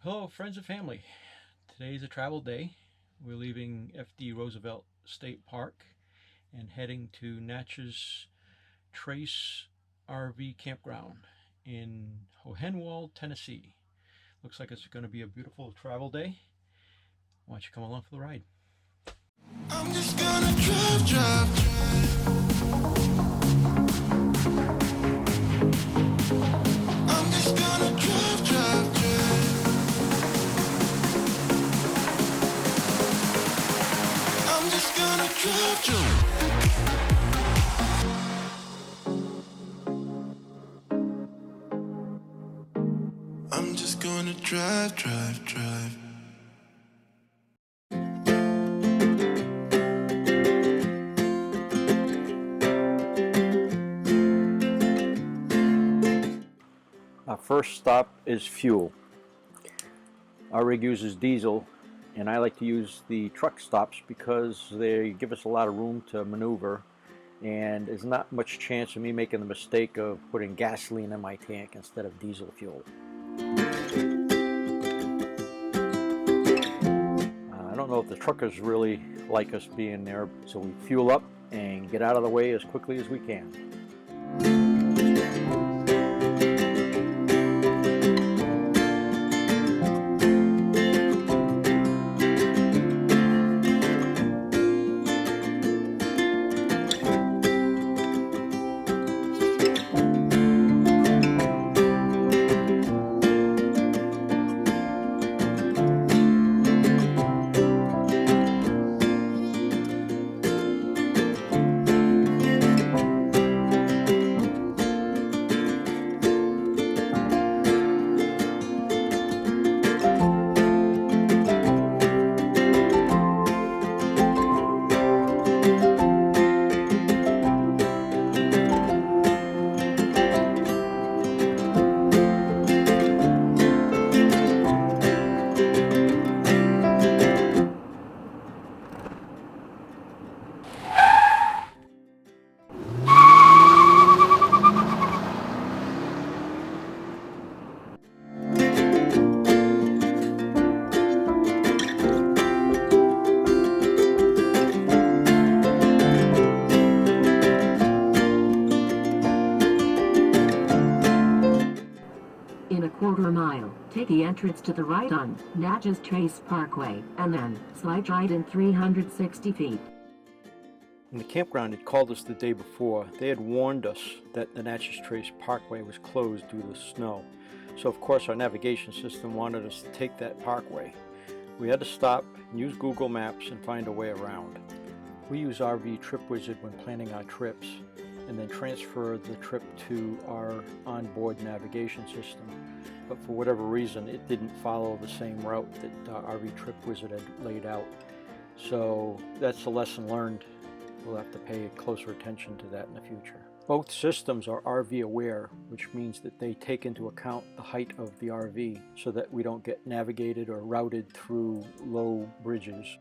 Hello friends and family. Today is a travel day. We're leaving FD Roosevelt State Park and heading to Natchez Trace RV Campground in Hohenwald, Tennessee. Looks like it's going to be a beautiful travel day. Why don't you come along for the ride? I'm just gonna drive. I'm just gonna drive. I'm just gonna drive. I'm just gonna drive. Our first stop is fuel. Our rig uses diesel, and I like to use the truck stops because they give us a lot of room to maneuver, and there's not much chance of me making the mistake of putting gasoline in my tank instead of diesel fuel. I don't know if the truckers really like us being there, so we fuel up and get out of the way as quickly as we can. In a quarter mile, take the entrance to the right on Natchez Trace Parkway, and then slide right in 360 feet. When the campground had called us the day before, they had warned us that the Natchez Trace Parkway was closed due to snow. So of course our navigation system wanted us to take that parkway. We had to stop and use Google Maps and find a way around. We use RV Trip Wizard when planning our trips, and then transfer the trip to our onboard navigation system. But for whatever reason, it didn't follow the same route that RV Trip Wizard had laid out. So that's a lesson learned. We'll have to pay closer attention to that in the future. Both systems are RV aware, which means that they take into account the height of the RV so that we don't get navigated or routed through low bridges.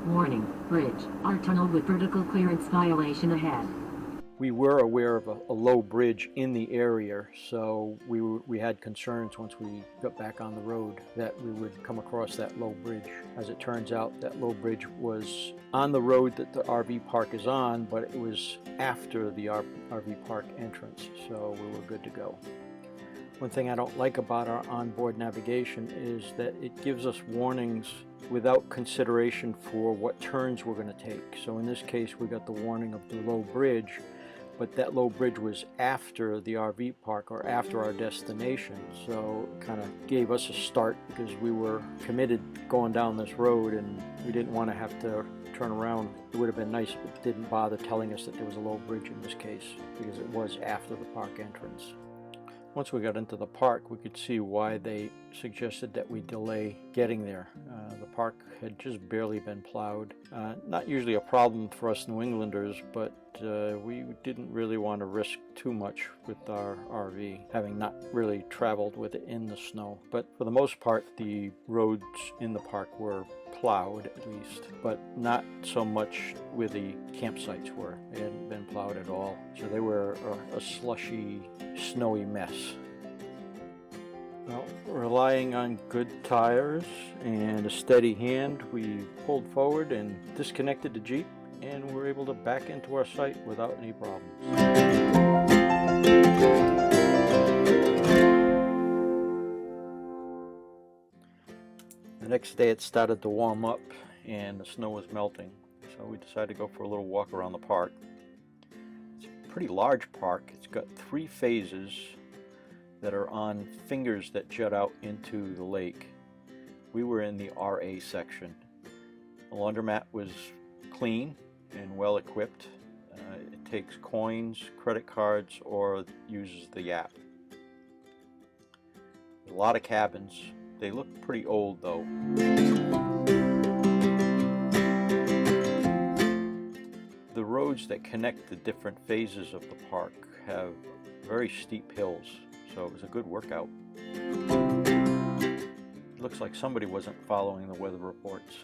Warning, bridge, or tunnel with vertical clearance violation ahead. We were aware of a low bridge in the area, so we had concerns once we got back on the road that we would come across that low bridge. As it turns out, that low bridge was on the road that the RV park is on, but it was after the RV park entrance, so we were good to go. One thing I don't like about our onboard navigation is that it gives us warnings without consideration for what turns we're going to take. So in this case, we got the warning of the low bridge, but that low bridge was after the RV park or after our destination, so it kind of gave us a start because we were committed going down this road and we didn't want to have to turn around. It would have been nice if it didn't bother telling us that there was a low bridge in this case, because it was after the park entrance. Once we got into the park, we could see why they suggested that we delay getting there. The park had just barely been plowed. Not usually a problem for us New Englanders, but we didn't really want to risk too much with our RV, having not really traveled with it in the snow. But for the most part, the roads in the park were plowed at least, but not so much where the campsites were. They hadn't been plowed at all, so they were a slushy, snowy mess. Well, relying on good tires and a steady hand, we pulled forward and disconnected the Jeep, and were able to back into our site without any problems. The next day it started to warm up and the snow was melting, so we decided to go for a little walk around the park. It's a pretty large park. It's got 3 phases that are on fingers that jut out into the lake. We were in the RA section. The laundromat was clean and well equipped. It takes coins, credit cards, or uses the app. A lot of cabins. They look pretty old though. The roads that connect the different phases of the park have very steep hills, so it was a good workout. It looks like somebody wasn't following the weather reports.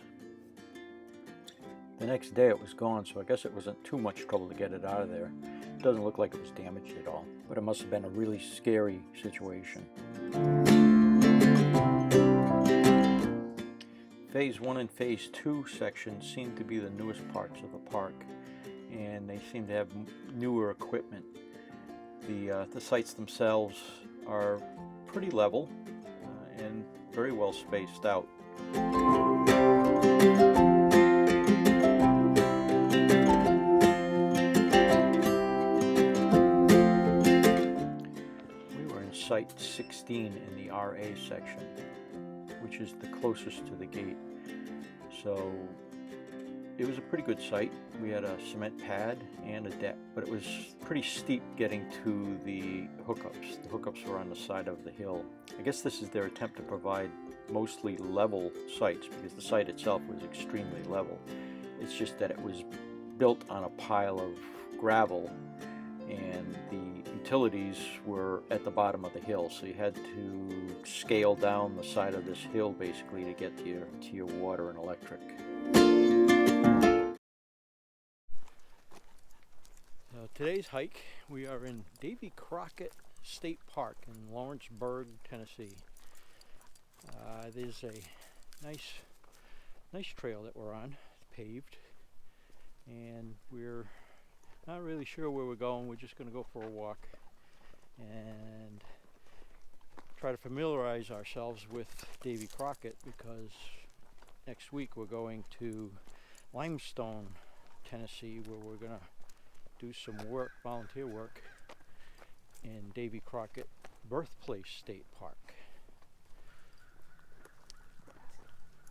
The next day it was gone, so I guess it wasn't too much trouble to get it out of there. It doesn't look like it was damaged at all, but it must have been a really scary situation. Phase 1 and Phase 2 sections seem to be the newest parts of the park, and they seem to have newer equipment. The sites themselves are pretty level and very well spaced out. We were in Site 16 in the RA section, which is the closest to the gate. So it was a pretty good site. We had a cement pad and a deck, but it was pretty steep getting to the hookups. The hookups were on the side of the hill. I guess this is their attempt to provide mostly level sites, because the site itself was extremely level. It's just that it was built on a pile of gravel, and the utilities were at the bottom of the hill, so you had to scale down the side of this hill basically to get to your water and electric. Today's hike, we are in Davy Crockett State Park in Lawrenceburg, Tennessee. There's a nice trail that we're on. It's paved, and we're not really sure where we're going. We're just going to go for a walk and try to familiarize ourselves with Davy Crockett, because next week we're going to Limestone, Tennessee, where we're going to do some work, volunteer work, in Davy Crockett Birthplace State Park.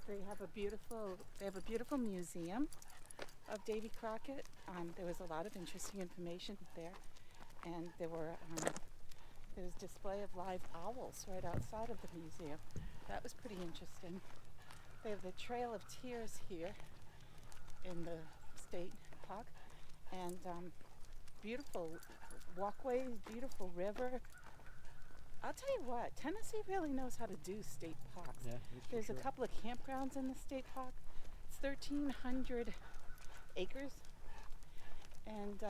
They have a beautiful museum of Davy Crockett. There was a lot of interesting information there, and there was display of live owls right outside of the museum. That was pretty interesting. They have the Trail of Tears here in the state park, and beautiful walkways, beautiful river. I'll tell you what, Tennessee really knows how to do state parks. Yeah, there's a couple of campgrounds in the state park. It's 1,300 acres, and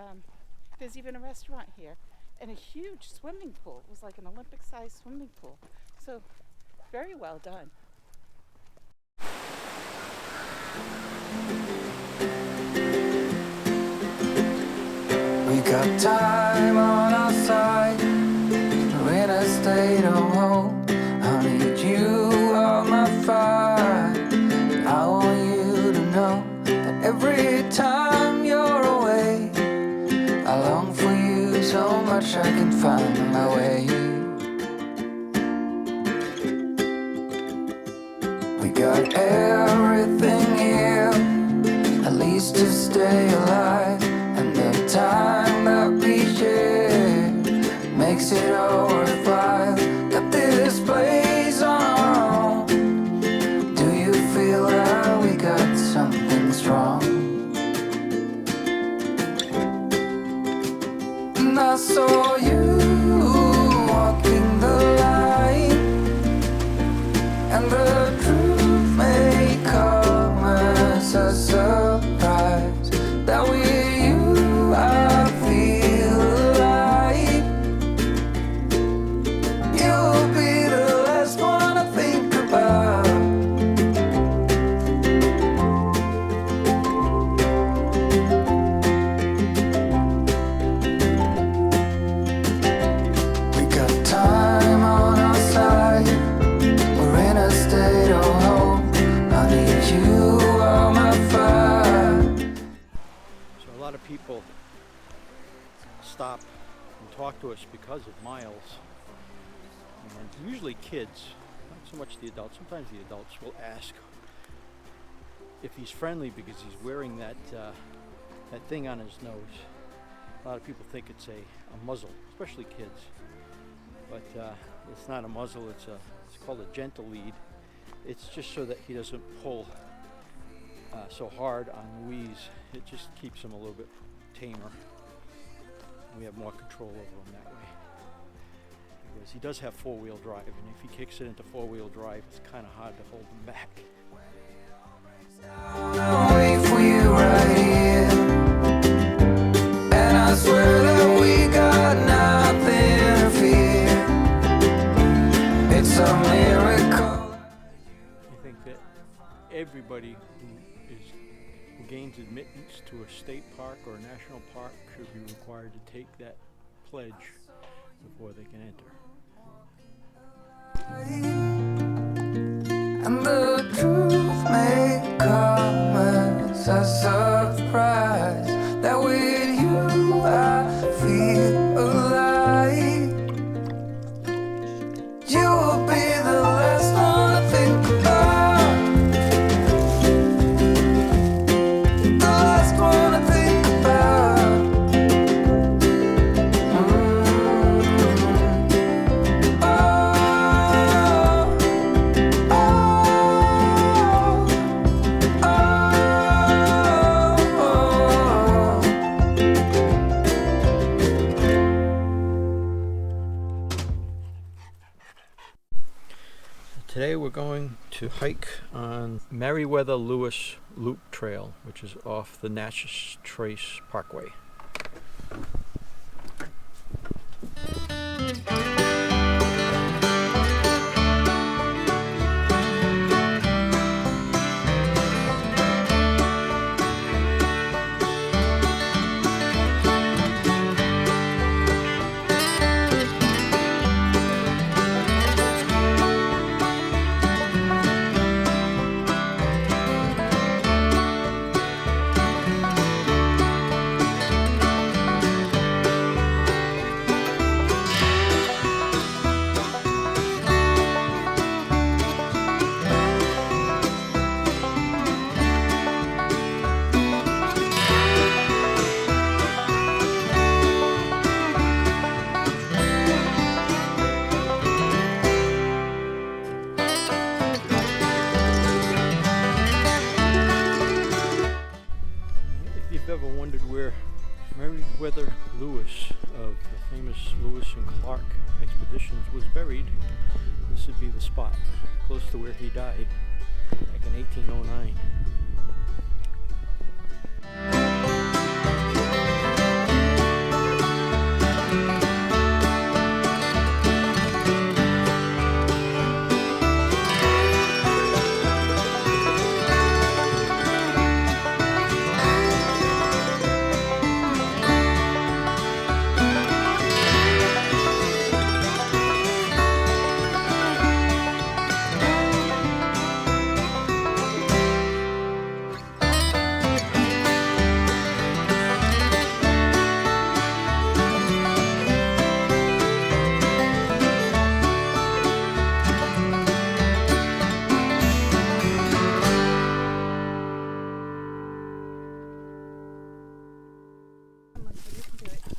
there's even a restaurant here, and a huge swimming pool. It was like an Olympic-sized swimming pool. So, very well done. We got time on our side. We're in a state of hope. I need you on my fire. I want you to know that every time you're away, I long for you so much I can find my way. We got everything here, at least to stay alive. And the time that we share makes it all worthwhile. Got this place on our own. Do you feel that we got something strong? And I saw you walking the line, and the truth may come as a surprise that we I feel alive. You'll be the of people stop and talk to us because of Miles, and usually kids, not so much the adults. Sometimes the adults will ask if he's friendly because he's wearing that thing on his nose. A lot of people think it's a muzzle, especially kids, but it's not a muzzle. It's called a gentle lead. It's just so that he doesn't pull so hard on Louise. It just keeps him a little bit tamer. We have more control over him that way. Because he does have four-wheel drive, and if he kicks it into four-wheel drive, it's kind of hard to hold him back. I'll wait for you right here, and I swear that we got nothing to fear. It's a miracle. I think that everybody who gains admittance to a state park or a national park should be required to take that pledge before they can enter. And the truth may come as a surprise that with you I feel alive. You will be the last one to think about, the last one to think about. Today we're going to hike on Meriwether Lewis Loop Trail, which is off the Natchez Trace Parkway. If you've ever wondered where Meriwether Lewis of the famous Lewis and Clark expeditions was buried, this would be the spot, close to where he died back in 1809.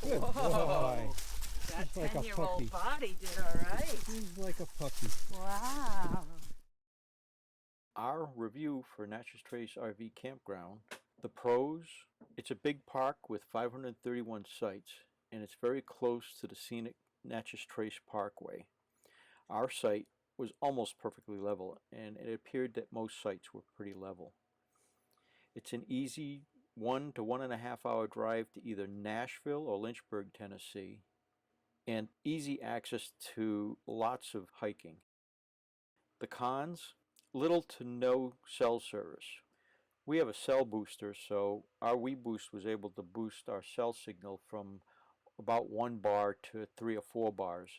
Good boy. That He's like a 10-year-old puppy. body did all right. He's like a puppy. Wow. Our review for Natchez Trace RV Campground. The pros: it's a big park with 531 sites, and it's very close to the scenic Natchez Trace Parkway. Our site was almost perfectly level, and it appeared that most sites were pretty level. It's an easy 1 to 1.5 hour drive to either Nashville or Lynchburg, Tennessee, and easy access to lots of hiking. The cons: little to no cell service. We have a cell booster, so our WeBoost was able to boost our cell signal from about 1 bar to 3 or 4 bars.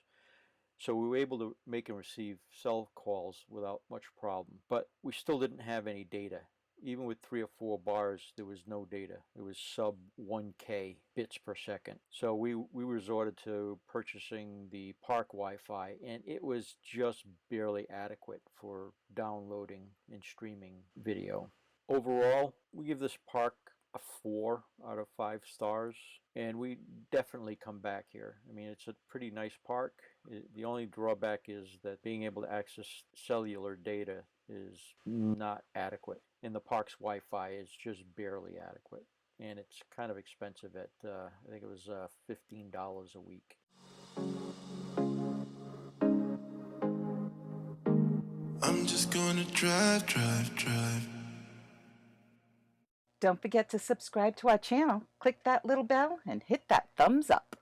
So we were able to make and receive cell calls without much problem, but we still didn't have any data. even with 3 or 4 bars, there was no data. It was sub 1K bits per second. So we resorted to purchasing the park Wi-Fi, and it was just barely adequate for downloading and streaming video. Overall, we give this park a 4 out of 5 stars, and we definitely come back here. I mean, it's a pretty nice park. The only drawback is that being able to access cellular data is not adequate, and the park's Wi-Fi is just barely adequate, and it's kind of expensive at I think it was $15 a week. I'm just gonna drive, drive, drive. Don't forget to subscribe to our channel, click that little bell, and hit that thumbs up.